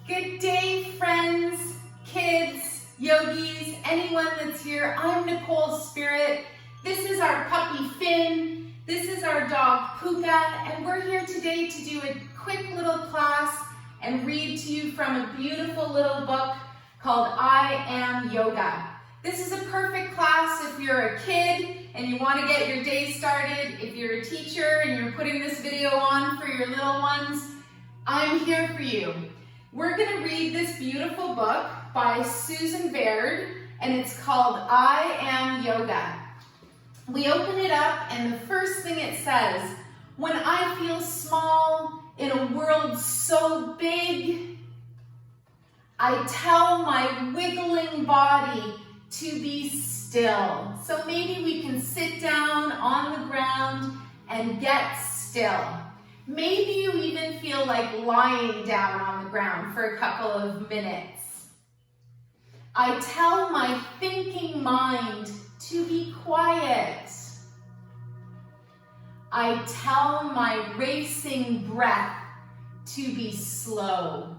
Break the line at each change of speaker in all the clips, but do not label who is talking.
Good day, friends, kids, yogis, anyone that's here. I'm Nicole Spirit. This is our puppy Finn. This is our dog Puka, and we're here today to do a quick little class and read to you from a beautiful little book called I Am Yoga. This is a perfect class if you're a kid and you want to get your day started. If you're a teacher and you're putting this video on for your little ones, I'm here for you. We're going to read this beautiful book by Susan Verde, and it's called I Am Yoga. We open it up, and the first thing it says, when I feel small in a world so big, I tell my wiggling body to be still. So maybe we can sit down on the ground and get still. Maybe you even feel like lying down on the ground for a couple of minutes. I tell my thinking mind to be quiet. I tell my racing breath to be slow.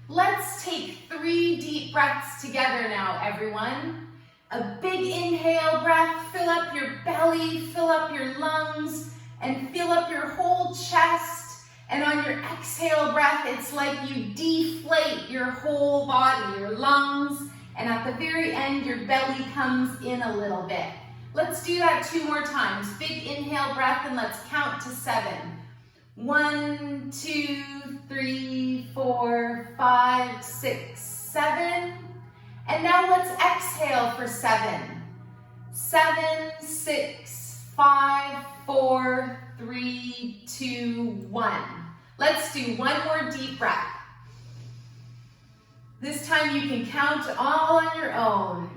Let's take 3 deep breaths together now, everyone. A big inhale breath, fill up your belly, fill up your lungs, and fill up your whole chest. And on your exhale breath, it's like you deflate your whole body, your lungs, and at the very end, your belly comes in a little bit. Let's do that 2 more times. Big inhale breath, and let's count to 7. 1, 2, 3, 4, 5, 6, 7. And now let's exhale for 7. 7, 6, 5, 4, 3, 2, 1. Let's do 1 more deep breath. This time you can count all on your own.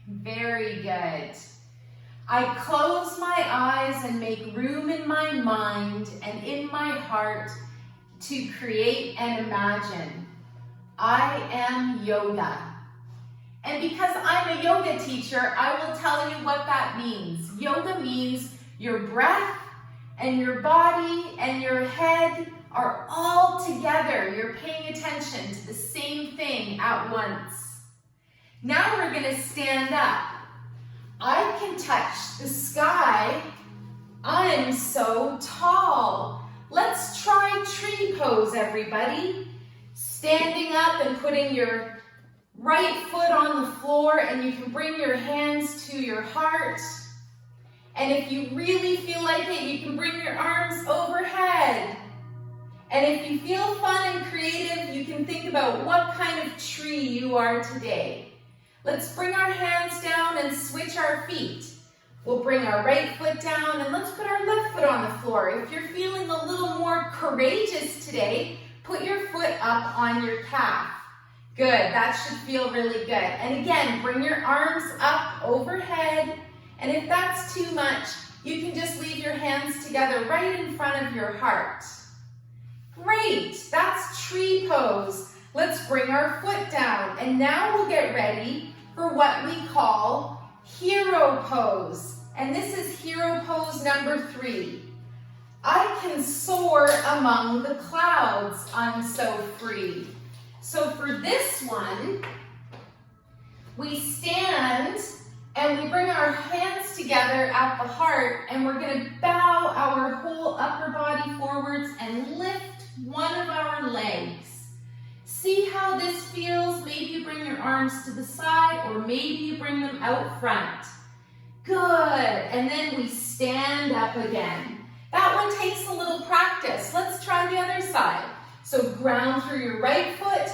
Very good. I close my eyes and make room in my mind and in my heart to create and imagine. I am yoga. And because I'm a yoga teacher, I will tell you what that means. Yoga means your breath and your body and your head are all together. You're paying attention to the same thing at once. Now we're going to stand up. I can touch the sky. I'm so tall. Let's try tree pose, everybody. Standing up and putting your right foot on the floor, and you can bring your hands to your heart. And if you really feel like it, you can bring your arms overhead. And if you feel fun and creative, you can think about what kind of tree you are today. Let's bring our hands down and switch our feet. We'll bring our right foot down and let's put our left foot on the floor. If you're feeling a little more courageous today, put your foot up on your calf. Good, that should feel really good. And again, bring your arms up overhead. And if that's too much, you can just leave your hands together right in front of your heart. Great, that's tree pose. Let's bring our foot down. And now we'll get ready for what we call hero pose. And this is hero pose number 3. I can soar among the clouds, I'm so free. So for this one, we stand and we bring our hands together at the heart, and we're going to bow our whole upper body forwards and lift one of our legs. See how this feels? Maybe you bring your arms to the side, or maybe you bring them out front. Good, and then we stand up again. That one takes a little practice. Let's try the other side. So ground through your right foot,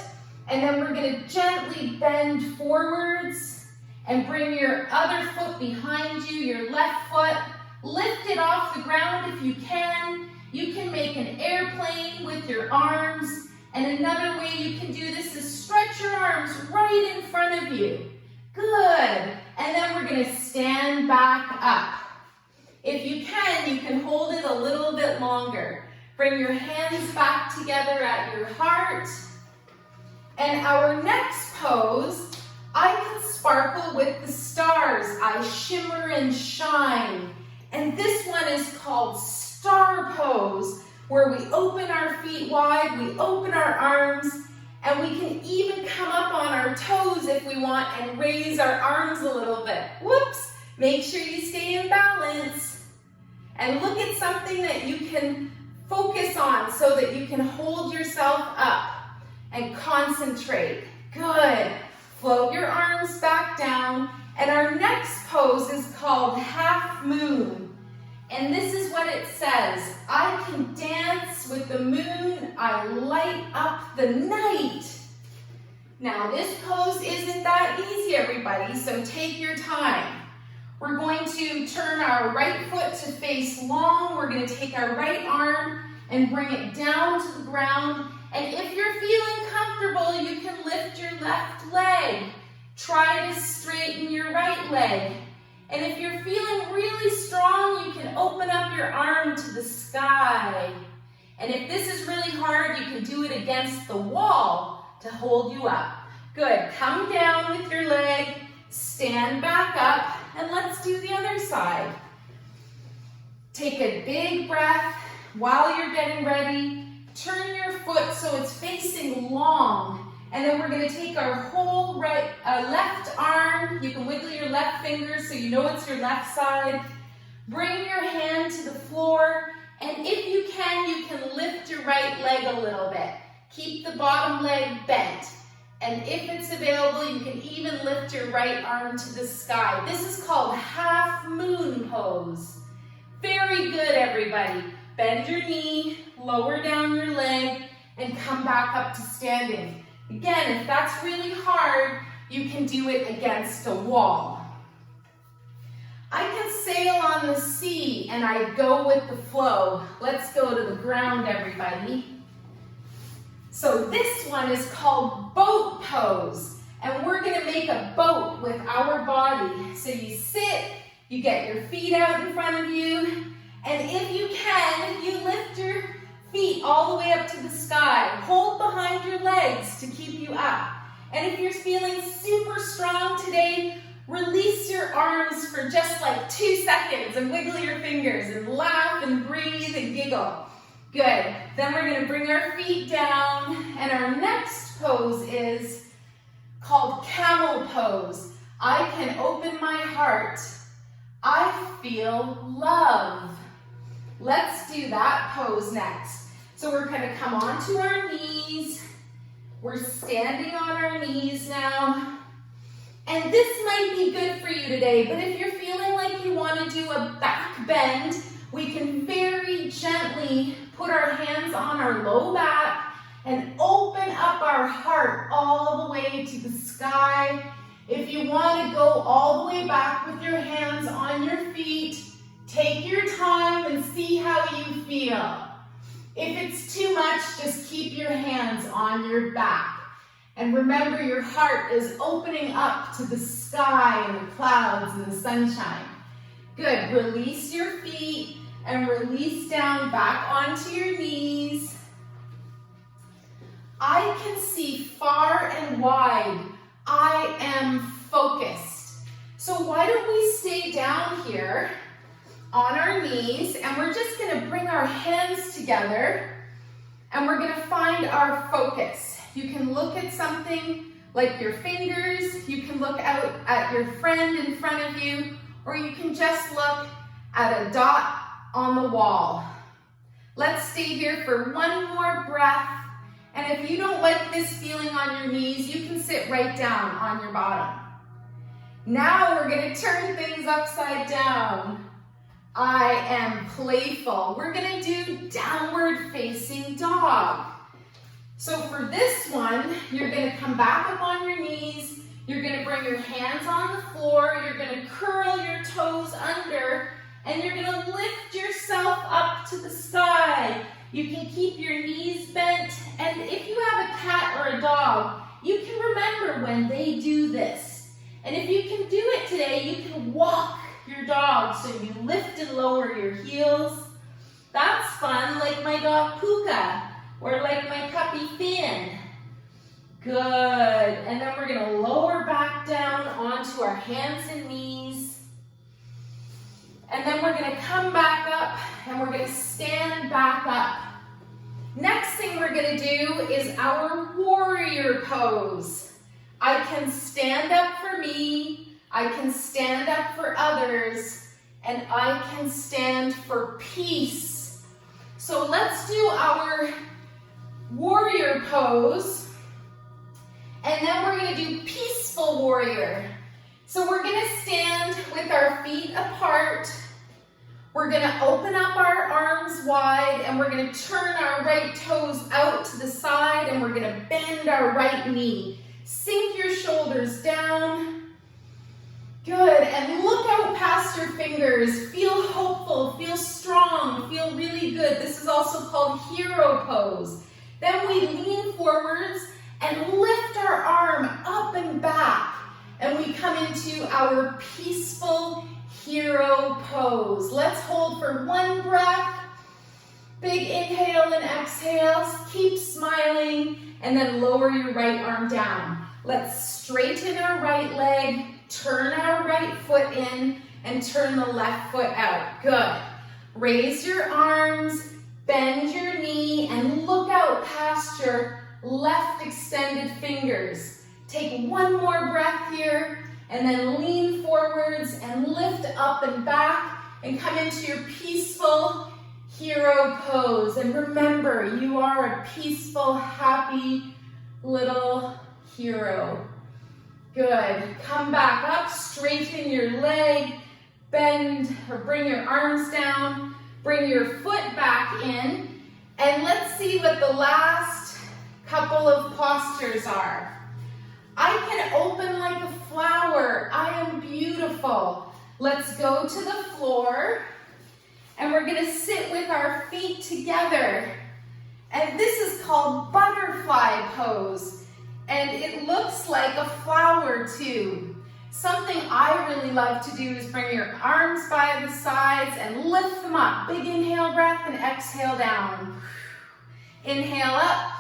and then we're going to gently bend forwards and bring your other foot behind you, your left foot. Lift it off the ground if you can. You can make an airplane with your arms. And another way you can do this is stretch your arms right in front of you. Good. And then we're going to stand back up. If you can hold it a little bit longer. Bring your hands back together at your heart. And our next pose, I can sparkle with the stars. I shimmer and shine. And this one is called star pose, where we open our feet wide, we open our arms, and we can even come up on our toes if we want and raise our arms a little bit. Whoops! Make sure you stay in balance. And look at something that you can focus on so that you can hold yourself up and concentrate. Good. Float your arms back down. And our next pose is called half moon. And this is what it says. I can dance with the moon. I light up the night. Now this pose isn't that easy, everybody, so take your time. We're going to turn our right foot to face long. We're going to take our right arm and bring it down to the ground. And if you're feeling comfortable, you can lift your left leg. Try to straighten your right leg. And if you're feeling really strong, you can open up your arm to the sky. And if this is really hard, you can do it against the wall to hold you up. Good. Come down with your leg, stand back up, and let's do the other side. Take a big breath while you're getting ready. Turn your foot so it's facing long. And then we're going to take our whole left arm. You can wiggle your left finger so you know it's your left side. Bring your hand to the floor. And if you can lift your right leg a little bit. Keep the bottom leg bent. And if it's available, you can even lift your right arm to the sky. This is called half moon pose. Very good, everybody. Bend your knee, lower down your leg, and come back up to standing. Again, if that's really hard, you can do it against a wall. I can sail on the sea and I go with the flow. Let's go to the ground, everybody. So this one is called boat pose. And we're gonna make a boat with our body. So you sit, you get your feet out in front of you, and if you can, you lift your feet all the way up to the sky. Hold behind your legs to keep you up. And if you're feeling super strong today, release your arms for just like 2 seconds and wiggle your fingers and laugh and breathe and giggle. Good. Then we're going to bring our feet down, and our next pose is called camel pose. I can open my heart. I feel love. Let's do that pose next. So we're going to come onto our knees. We're standing on our knees now. And this might be good for you today, but if you're feeling like you want to do a back bend, we can very gently put our hands on our low back and open up our heart all the way to the sky. If you want to go all the way back with your hands on your feet, take your time and see how you feel. If it's too much, just keep your hands on your back. And remember, your heart is opening up to the sky and the clouds and the sunshine. Good. Release your feet and release down back onto your knees. I can see far and wide. I am focused. So why don't we stay down here on our knees, and we're just going to bring our hands together and we're going to find our focus. You can look at something like your fingers, you can look out at your friend in front of you, or you can just look at a dot on the wall. Let's stay here for one more breath. And if you don't like this feeling on your knees, you can sit right down on your bottom. Now we're going to turn things upside down. I am playful. We're going to do downward facing dog. So for this one, you're going to come back up on your knees. You're going to bring your hands on the floor. You're going to curl your toes under, and you're going to lift yourself up to the sky. You can keep your knees bent, and if you have a cat or a dog, you can remember when they do this. And if you can do it today, you can walk your dog, so you lift and lower your heels. That's fun, like my dog Puka, or like my puppy Finn. Good. And then we're going to lower back down onto our hands and knees. And then we're going to come back up and we're going to stand back up. gonna do is our warrior pose. I can stand up for me, I can stand up for others, and I can stand for peace. So let's do our warrior pose, and then we're gonna do peaceful warrior. So we're gonna stand with our feet apart. We're gonna open up our arms wide, and we're gonna turn our right toes out to the side, and we're gonna bend our right knee. Sink your shoulders down. Good, and look out past your fingers. Feel hopeful, feel strong, feel really good. This is also called hero pose. Then we lean forwards and lift our arm up and back, and we come into our peaceful hero pose. Let's hold for one breath. Big inhale and exhale. Keep smiling, and then lower your right arm down. Let's straighten our right leg, turn our right foot in, and turn the left foot out. Good. Raise your arms, bend your knee, and look out past your left extended fingers. Take one more breath here, and then lean forwards and lift up and back and come into your peaceful hero pose. And remember, you are a peaceful, happy little hero. Good. Come back up, straighten your leg, bend or bring your arms down, bring your foot back in, and let's see what the last couple of postures are. I can open like a flower. I am beautiful. Let's go to the floor, and we're gonna sit with our feet together. And this is called butterfly pose. And it looks like a flower too. Something I really love to do is bring your arms by the sides and lift them up. Big inhale breath and exhale down. Inhale up.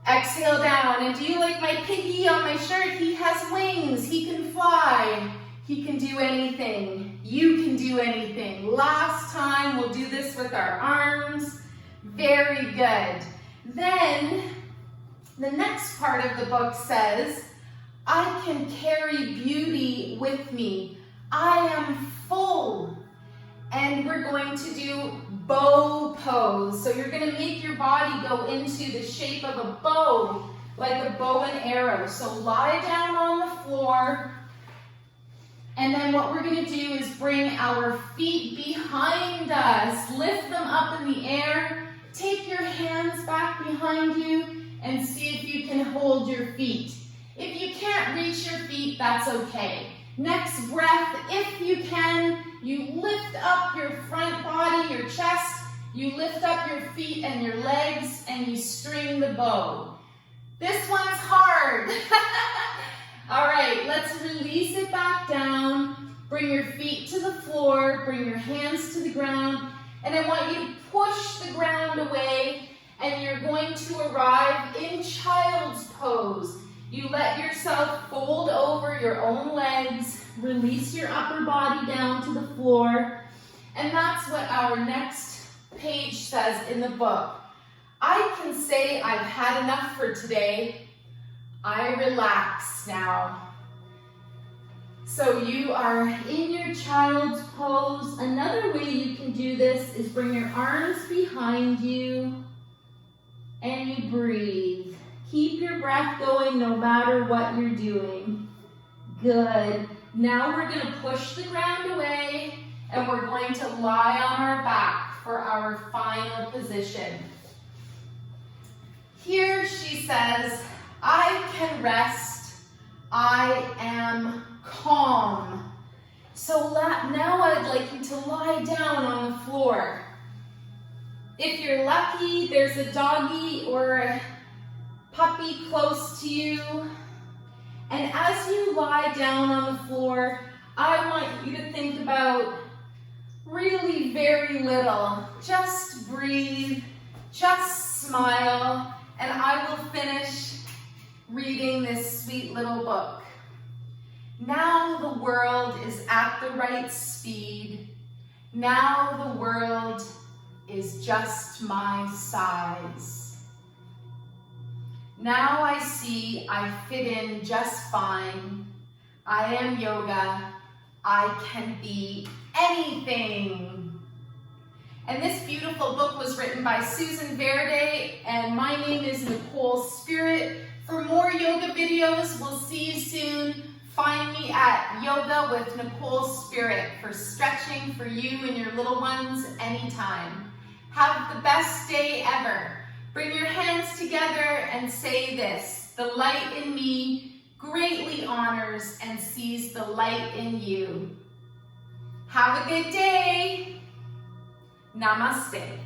Exhale down. And do you like my piggy on my shirt? He has wings. He can fly. He can do anything. You can do anything. Last time, we'll do this with our arms. Very good. Then, the next part of the book says, I can carry beauty with me. I am full. And we're going to do bow pose. So you're going to make your body go into the shape of a bow, like a bow and arrow. So lie down on the floor. And then what we're going to do is bring our feet behind us. Lift them up in the air. Take your hands back behind you and see if you can hold your feet. If you can't reach your feet, that's okay. Next breath, if you can, you lift up your front body, your chest, you lift up your feet and your legs, and you string the bow. This one's hard. All right, let's release it back down. Bring your feet to the floor, bring your hands to the ground, and I want you to push the ground away, and you're going to arrive in child's pose. You let yourself fold over your own legs, release your upper body down to the floor, and that's what our next page says in the book. I can say I've had enough for today. I relax now. So you are in your child's pose. Another way you can do this is bring your arms behind you and you breathe. Keep your breath going no matter what you're doing. Good. Now we're going to push the ground away, and we're going to lie on our back for our final position. Here she says, I can rest. I am calm. So now I'd like you to lie down on the floor. If you're lucky, there's a doggy or a puppy close to you. And as you lie down on the floor, I want you to think about really very little. Just breathe, just smile, and I will finish reading this sweet little book. Now the world is at the right speed. Now the world is just my size. Now I see I fit in just fine. I am yoga. I can be anything. And this beautiful book was written by Susan Verde, and my name is Nicole Spirit. For more yoga videos, we'll see you soon. Find me at Yoga with Nicole Spirit for stretching for you and your little ones anytime. Have the best day ever. Bring your hands together and say this: the light in me greatly honors and sees the light in you. Have a good day. Namaste.